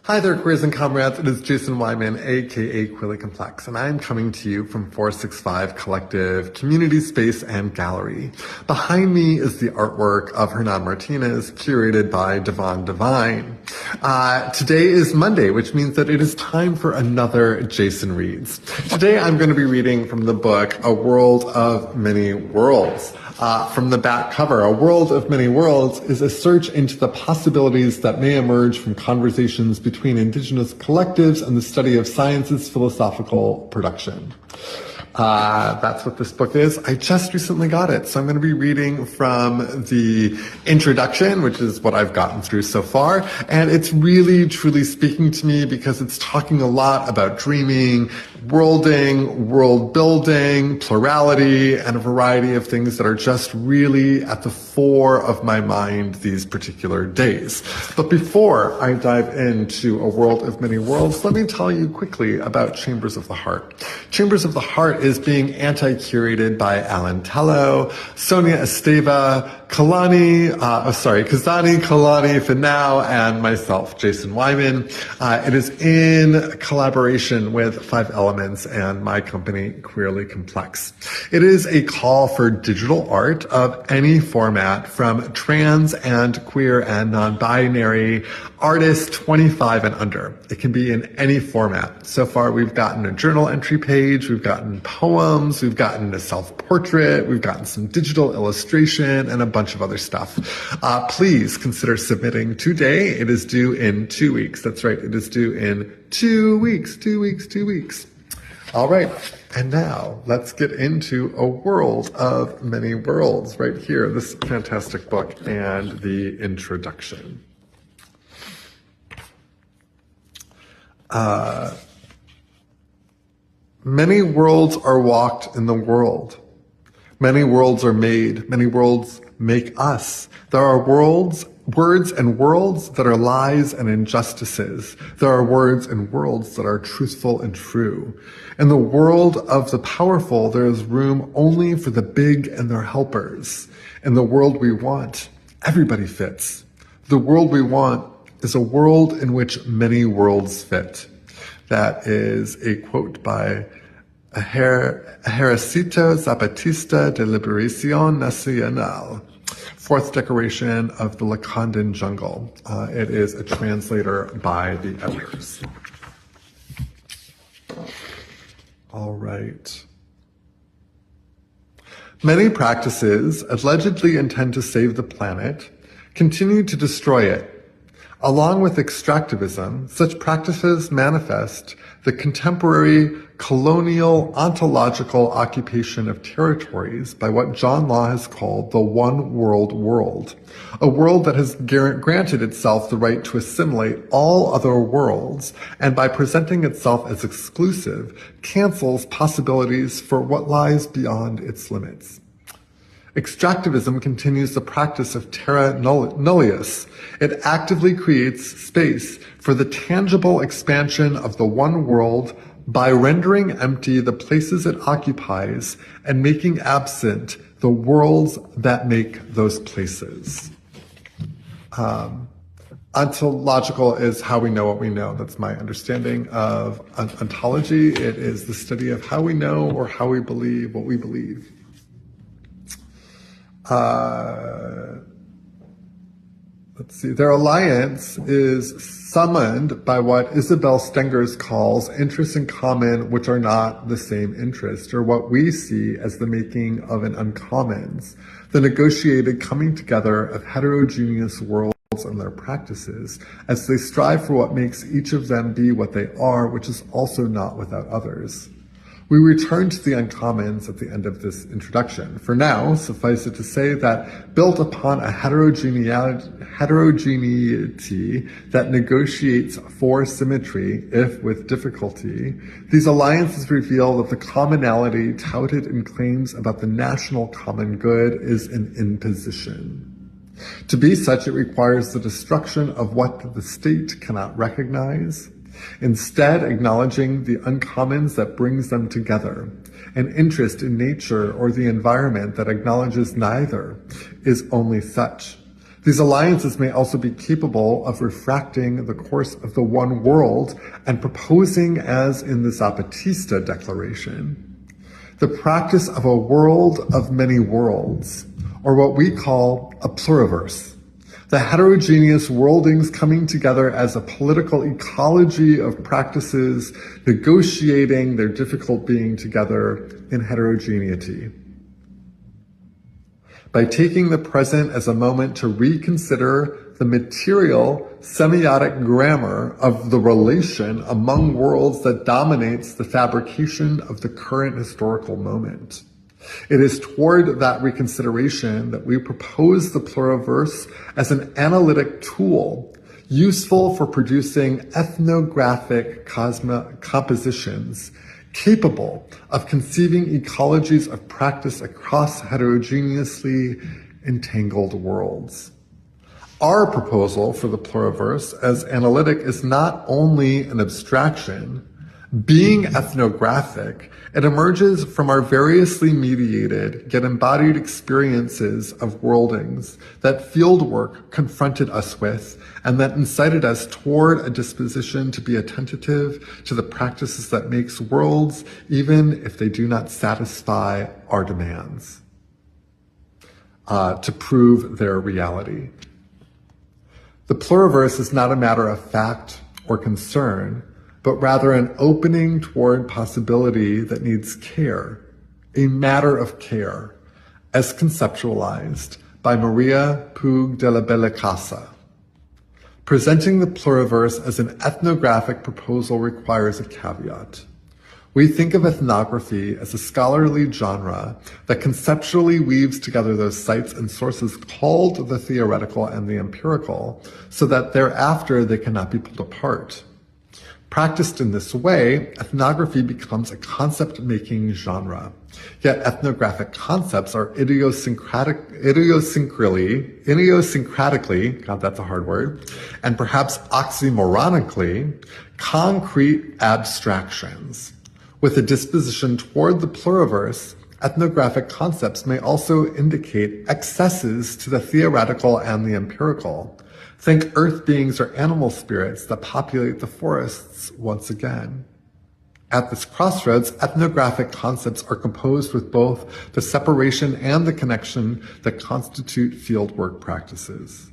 Hi there, queers and comrades. It is Jason Wyman, aka Queerly Complex, and I am coming to you from 465 Collective Community Space and Gallery. Behind me is the artwork of Hernan Martinez, curated by Devon Devine. Today is Monday, which means that it is time for another Jason Reads. Today I'm going to be reading from the book A World of Many Worlds. From the back cover, A World of Many Worlds is a search into the possibilities that may emerge from conversations between Indigenous collectives and the study of science's philosophical production. That's what this book is. I just recently got it, so I'm going to be reading from the introduction, which is what I've gotten through so far, and it's really, truly speaking to me because it's talking a lot about dreaming, worlding, world building, plurality, and a variety of things that are just really at the fore of my mind these particular days. But before I dive into A World of Many Worlds, let me tell you quickly about Chambers of the Heart. Chambers of the Heart is being anti-curated by Alan Tello, Sonia Esteva, Kazani, Kalani Finau, and myself, Jason Wyman. It is in collaboration with 5 Elements and my company, Queerly Complex. It is a call for digital art of any format from trans and queer and non-binary artists 25 and under. It can be in any format. So far, we've gotten a journal entry page, we've gotten poems, we've gotten a self-portrait, we've gotten some digital illustration, and a bunch of other stuff. Please consider submitting today. It is due in 2 weeks. That's right, it is due in 2 weeks, 2 weeks, 2 weeks. All right, and now let's get into A World of Many Worlds right here, this fantastic book and the introduction. Many worlds are walked in the world. Many worlds are made. Many worlds make us. There are words and worlds that are lies and injustices. There are words and worlds that are truthful and true. In the world of the powerful, there is room only for the big and their helpers. In the world we want, everybody fits. The world we want is a world in which many worlds fit. That is a quote by Ejército Zapatista de Liberación Nacional, 4th decoration of the Lacandan jungle. It is a translator by the editors. All right. Many practices allegedly intend to save the planet continue to destroy it. Along with extractivism, such practices manifest the contemporary colonial ontological occupation of territories by what John Law has called the one world world, a world that has granted itself the right to assimilate all other worlds, and by presenting itself as exclusive, cancels possibilities for what lies beyond its limits. Extractivism continues the practice of terra nullius. It actively creates space for the tangible expansion of the one world by rendering empty the places it occupies and making absent the worlds that make those places. Ontological is how we know what we know. That's my understanding of ontology. It is the study of how we know or how we believe what we believe. Let's see. Their alliance is summoned by what Isabel Stengers calls interests in common which are not the same interest, or what we see as the making of an uncommons, the negotiated coming together of heterogeneous worlds and their practices, as they strive for what makes each of them be what they are, which is also not without others. We return to the uncommons at the end of this introduction. For now, suffice it to say that built upon a heterogeneity that negotiates for symmetry, if with difficulty, these alliances reveal that the commonality touted in claims about the national common good is an imposition. To be such, it requires the destruction of what the state cannot recognize, instead acknowledging the uncommons that brings them together. An interest in nature or the environment that acknowledges neither is only such. These alliances may also be capable of refracting the course of the one world and proposing, as in the Zapatista Declaration, the practice of a world of many worlds, or what we call a pluriverse, the heterogeneous worldings coming together as a political ecology of practices, negotiating their difficult being together in heterogeneity. By taking the present as a moment to reconsider the material semiotic grammar of the relation among worlds that dominates the fabrication of the current historical moment. It is toward that reconsideration that we propose the pluriverse as an analytic tool useful for producing ethnographic compositions capable of conceiving ecologies of practice across heterogeneously entangled worlds. Our proposal for the pluriverse as analytic is not only an abstraction. Being ethnographic, it emerges from our variously mediated yet embodied experiences of worldings that fieldwork confronted us with and that incited us toward a disposition to be attentive to the practices that makes worlds even if they do not satisfy our demands, to prove their reality. The pluriverse is not a matter of fact or concern, but rather an opening toward possibility that needs care, a matter of care, as conceptualized by Maria Puig de la Bella Casa. Presenting the pluriverse as an ethnographic proposal requires a caveat. We think of ethnography as a scholarly genre that conceptually weaves together those sites and sources called the theoretical and the empirical, so that thereafter they cannot be pulled apart. Practiced in this way, ethnography becomes a concept-making genre. Yet ethnographic concepts are idiosyncratically, God, that's a hard word, and perhaps oxymoronically, concrete abstractions. With a disposition toward the pluriverse, ethnographic concepts may also indicate excesses to the theoretical and the empirical. Think earth beings or animal spirits that populate the forests once again. At this crossroads, ethnographic concepts are composed with both the separation and the connection that constitute fieldwork practices.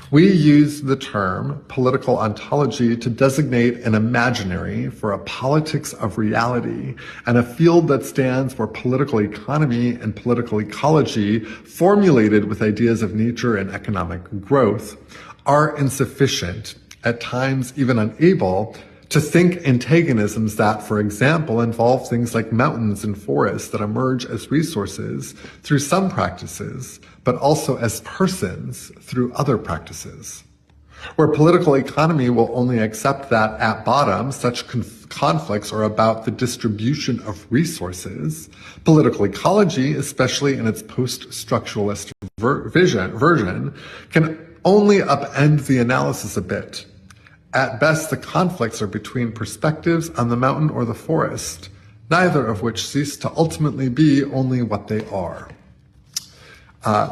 We use the term political ontology to designate an imaginary for a politics of reality and a field that stands for political economy and political ecology formulated with ideas of nature and economic growth are insufficient, at times even unable, to think antagonisms that, for example, involve things like mountains and forests that emerge as resources through some practices, but also as persons through other practices. Where political economy will only accept that at bottom, such conflicts are about the distribution of resources, political ecology, especially in its post-structuralist version, can only upend the analysis a bit. At best, the conflicts are between perspectives on the mountain or the forest, neither of which cease to ultimately be only what they are.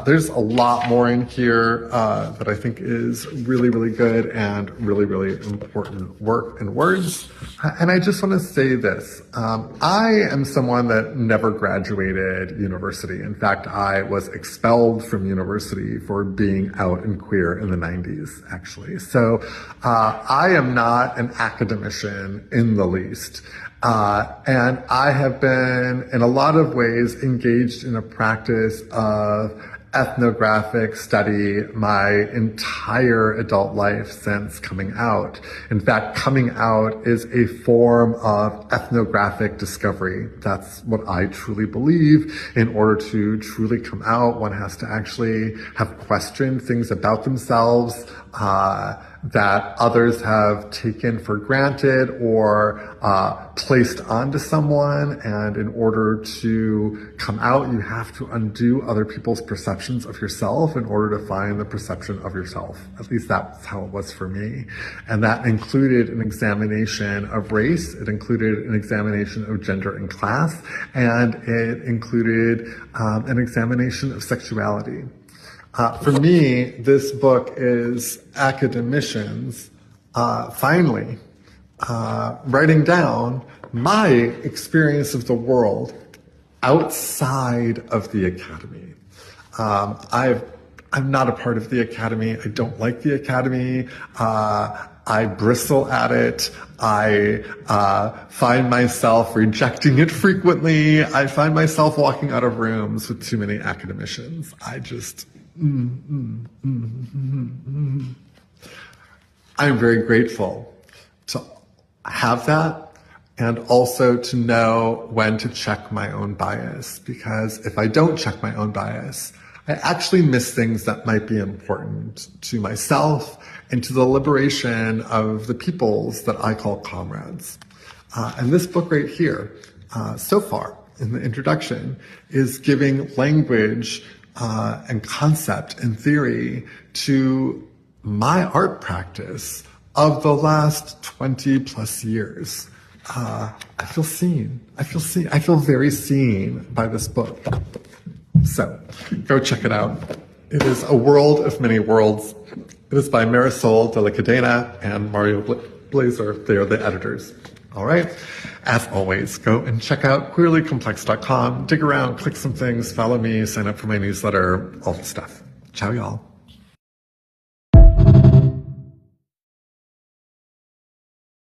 There's a lot more in here that I think is really, really good and really, really important work and words. And I just want to say this. I am someone that never graduated university. In fact, I was expelled from university for being out and queer in the 90s, actually. So I am not an academician in the least. And I have been, in a lot of ways, engaged in a practice of ethnographic study my entire adult life since coming out. In fact, coming out is a form of ethnographic discovery. That's what I truly believe. In order to truly come out, one has to actually have questioned things about themselves, that others have taken for granted or placed onto someone. And in order to come out, you have to undo other people's perceptions of yourself in order to find the perception of yourself. At least that's how it was for me. And that included an examination of race. It included an examination of gender and class. And it included an examination of sexuality. For me, this book is academicians finally writing down my experience of the world outside of the academy. I'm not a part of the academy. I don't like the academy. I bristle at it. I find myself rejecting it frequently. I find myself walking out of rooms with too many academicians. I just... I'm very grateful to have that, and also to know when to check my own bias, because if I don't check my own bias, I actually miss things that might be important to myself and to the liberation of the peoples that I call comrades. And this book right here, so far in the introduction, is giving language and concept and theory to my art practice of the last 20 plus years. I feel seen. I feel very seen by this book. So go check it out. It is A World of Many Worlds. It is by Marisol de la Cadena and Mario Blaser. They are the editors. All right. As always, go and check out queerlycomplex.com. Dig around, click some things, follow me, sign up for my newsletter, all the stuff. Ciao, y'all.